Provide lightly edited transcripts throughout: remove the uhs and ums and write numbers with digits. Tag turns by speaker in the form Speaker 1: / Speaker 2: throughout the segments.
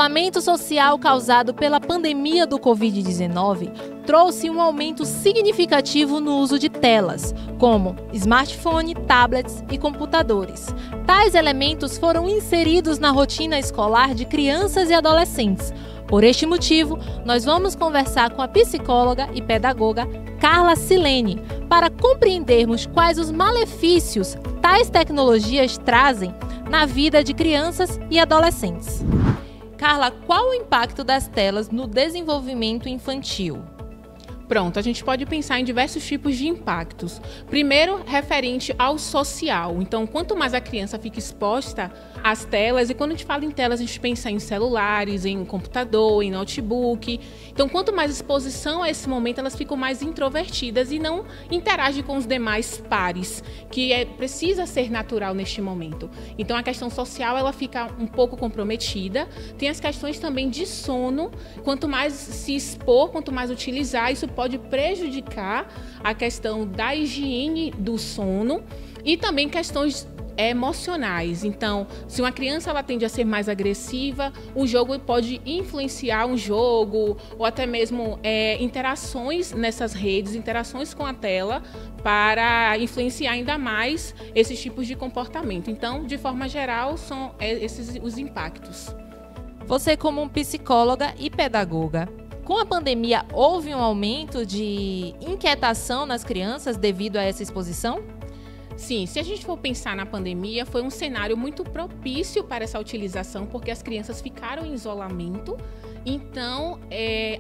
Speaker 1: isolamento social causado pela pandemia do Covid-19 trouxe um aumento significativo no uso de telas, como smartphone, tablets e computadores. Tais elementos foram inseridos na rotina escolar de crianças e adolescentes. Por este motivo, nós vamos conversar com a psicóloga e pedagoga Carla Silene para compreendermos quais os malefícios tais tecnologias trazem na vida de crianças e adolescentes. Carla, qual o impacto das telas no desenvolvimento infantil?
Speaker 2: Pronto, a gente pode pensar em diversos tipos de impactos. Primeiro, referente ao social. Então, quanto mais a criança fica exposta às telas, e quando a gente fala em telas, a gente pensa em celulares, em computador, em notebook. Então, quanto mais exposição a esse momento, elas ficam mais introvertidas e não interagem com os demais pares, que precisa ser natural neste momento. Então, a questão social, ela fica um pouco comprometida. Tem as questões também de sono. Quanto mais se expor, quanto mais utilizar, isso pode prejudicar a questão da higiene do sono e também questões emocionais. Então, se uma criança ela tende a ser mais agressiva, o jogo pode influenciar um jogo ou até mesmo interações nessas redes, interações com a tela para influenciar ainda mais esses tipos de comportamento. Então, de forma geral, são esses os impactos.
Speaker 1: Você, como psicóloga e pedagoga, com a pandemia, houve um aumento de inquietação nas crianças devido a essa exposição?
Speaker 2: Sim, se a gente for pensar na pandemia, foi um cenário muito propício para essa utilização, porque as crianças ficaram em isolamento. Então,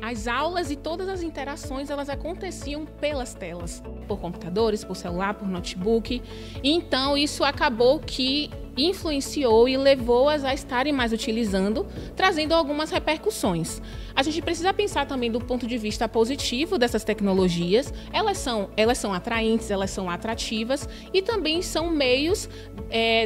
Speaker 2: as aulas e todas as interações, elas aconteciam pelas telas, por computadores, por celular, por notebook. Então, isso acabou que influenciou e levou-as a estarem mais utilizando, trazendo algumas repercussões. A gente precisa pensar também do ponto de vista positivo dessas tecnologias. Elas são atraentes, elas são atrativas e também são meios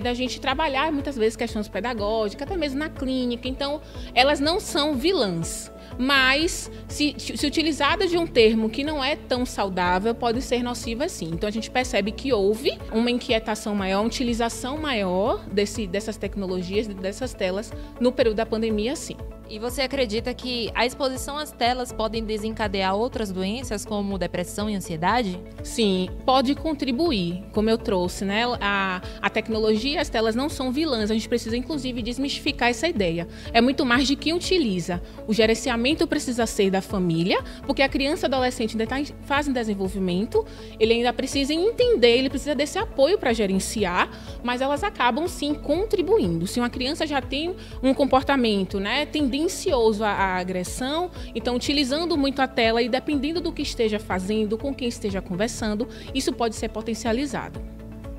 Speaker 2: da gente trabalhar muitas vezes questões pedagógicas, até mesmo na clínica. Então, elas não são vilãs. Mas, se utilizada de um termo que não é tão saudável, pode ser nociva sim. Então, a gente percebe que houve uma inquietação maior, uma utilização maior dessas tecnologias, dessas telas, no período da pandemia, sim.
Speaker 1: E você acredita que a exposição às telas podem desencadear outras doenças, como depressão e ansiedade?
Speaker 2: Sim, pode contribuir, como eu trouxe, né? A tecnologia, as telas não são vilãs, a gente precisa, inclusive, desmistificar essa ideia. É muito mais de quem utiliza. O gerenciamento precisa ser da família, porque a criança e adolescente ainda está em fase de desenvolvimento, ele ainda precisa entender, ele precisa desse apoio para gerenciar, mas elas acabam, sim, contribuindo. Se uma criança já tem um comportamento, né, tendencioso à agressão, então utilizando muito a tela e dependendo do que esteja fazendo, com quem esteja conversando, isso pode ser potencializado.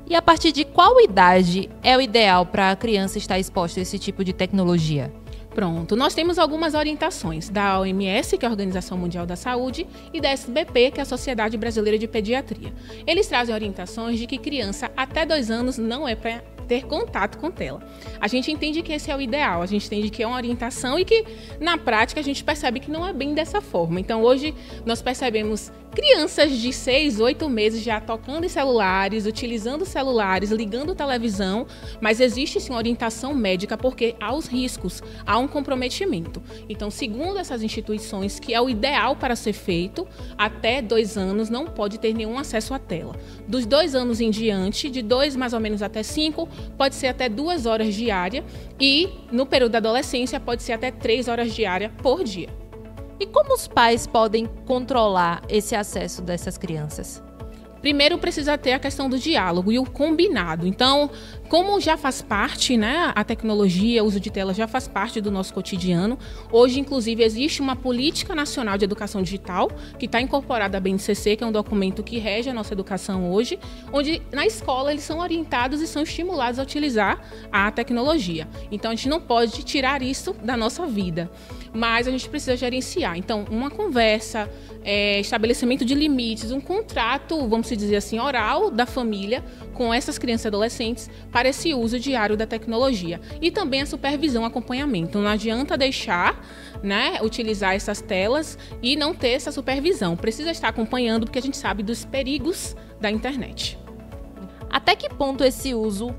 Speaker 1: E a partir de qual idade é o ideal para a criança estar exposta a esse tipo de tecnologia?
Speaker 2: Pronto, nós temos algumas orientações da OMS, que é a Organização Mundial da Saúde, e da SBP, que é a Sociedade Brasileira de Pediatria. Eles trazem orientações de que criança até 2 anos não é para ter contato com tela. A gente entende que esse é o ideal, a gente entende que é uma orientação e que, na prática, a gente percebe que não é bem dessa forma. Então, hoje, nós percebemos crianças de 6, 8 meses já tocando em celulares, utilizando celulares, ligando televisão, mas existe sim uma orientação médica porque há os riscos, há um comprometimento. Então, segundo essas instituições, que é o ideal para ser feito, até 2 anos não pode ter nenhum acesso à tela. Dos 2 anos em diante, de 2 mais ou menos até 5, pode ser até 2 horas diárias e, no período da adolescência, pode ser até 3 horas diárias por dia.
Speaker 1: E como os pais podem controlar esse acesso dessas crianças?
Speaker 2: Primeiro precisa ter a questão do diálogo e o combinado. Então, como já faz parte, né, a tecnologia, o uso de tela já faz parte do nosso cotidiano, hoje, inclusive, existe uma Política Nacional de Educação Digital, que está incorporada à BNCC, que é um documento que rege a nossa educação hoje, onde na escola eles são orientados e são estimulados a utilizar a tecnologia. Então, a gente não pode tirar isso da nossa vida, mas a gente precisa gerenciar. Então, uma conversa, estabelecimento de limites, um contrato, vamos dizer assim, oral da família com essas crianças e adolescentes para esse uso diário da tecnologia. E também a supervisão, acompanhamento. Não adianta deixar, né, utilizar essas telas e não ter essa supervisão. Precisa estar acompanhando porque a gente sabe dos perigos da internet.
Speaker 1: Até que ponto esse uso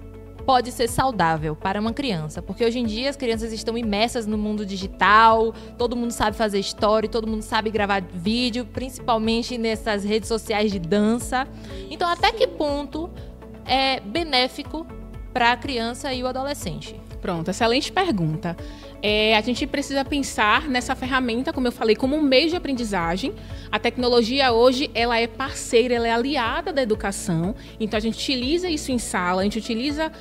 Speaker 1: pode ser saudável para uma criança? Porque hoje em dia as crianças estão imersas no mundo digital, todo mundo sabe fazer story, todo mundo sabe gravar vídeo, principalmente nessas redes sociais de dança. Então, até que ponto é benéfico para a criança e o adolescente?
Speaker 2: Pronto, excelente pergunta. A gente precisa pensar nessa ferramenta, como eu falei, como um meio de aprendizagem. A tecnologia hoje, ela é parceira, ela é aliada da educação. Então, a gente utiliza isso em sala, a gente utiliza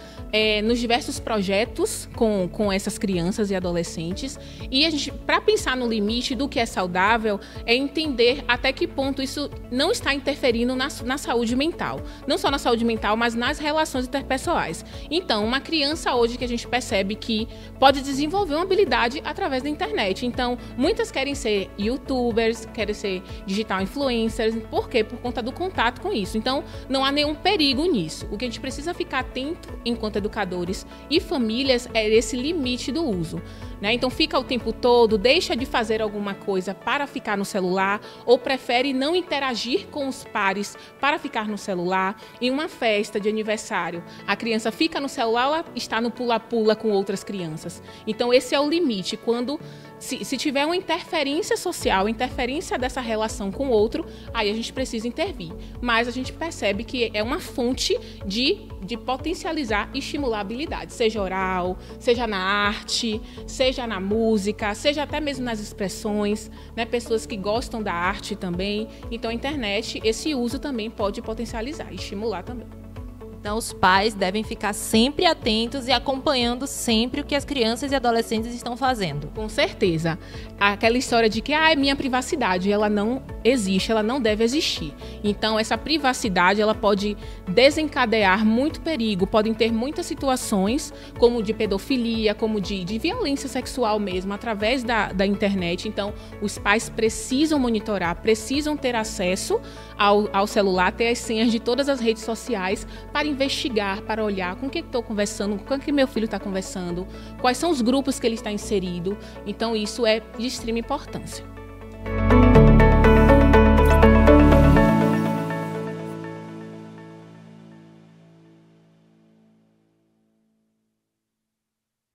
Speaker 2: nos diversos projetos com essas crianças e adolescentes. E a gente, para pensar no limite do que é saudável, é entender até que ponto isso não está interferindo na saúde mental. Não só na saúde mental, mas nas relações interpessoais. Então, uma criança hoje que a gente percebe que pode desenvolver uma habilidade através da internet. Então, muitas querem ser youtubers, querem ser digital influencers. Por quê? Por conta do contato com isso. Então, não há nenhum perigo nisso. O que a gente precisa ficar atento enquanto educadores e famílias é esse limite do uso. Então, fica o tempo todo, deixa de fazer alguma coisa para ficar no celular ou prefere não interagir com os pares para ficar no celular. Em uma festa de aniversário, a criança fica no celular, ela está no pula-pula com outras crianças. Então, esse é o limite. Quando se tiver uma interferência social, interferência dessa relação com o outro, aí a gente precisa intervir. Mas a gente percebe que é uma fonte de potencializar e estimular habilidades, seja oral, seja na arte, seja na música, seja até mesmo nas expressões, pessoas que gostam da arte também. Então, a internet, esse uso também pode potencializar e estimular também.
Speaker 1: Então, os pais devem ficar sempre atentos e acompanhando sempre o que as crianças e adolescentes estão fazendo.
Speaker 2: Com certeza. Aquela história de que é minha privacidade, ela não existe, ela não deve existir. Então, essa privacidade, ela pode desencadear muito perigo. Podem ter muitas situações, como de pedofilia, como de violência sexual mesmo, através da internet. Então, os pais precisam monitorar, precisam ter acesso ao celular, ter as senhas de todas as redes sociais para investigar, para olhar com quem estou conversando, com quem meu filho está conversando, quais são os grupos que ele está inserido. Então, isso é de extrema importância.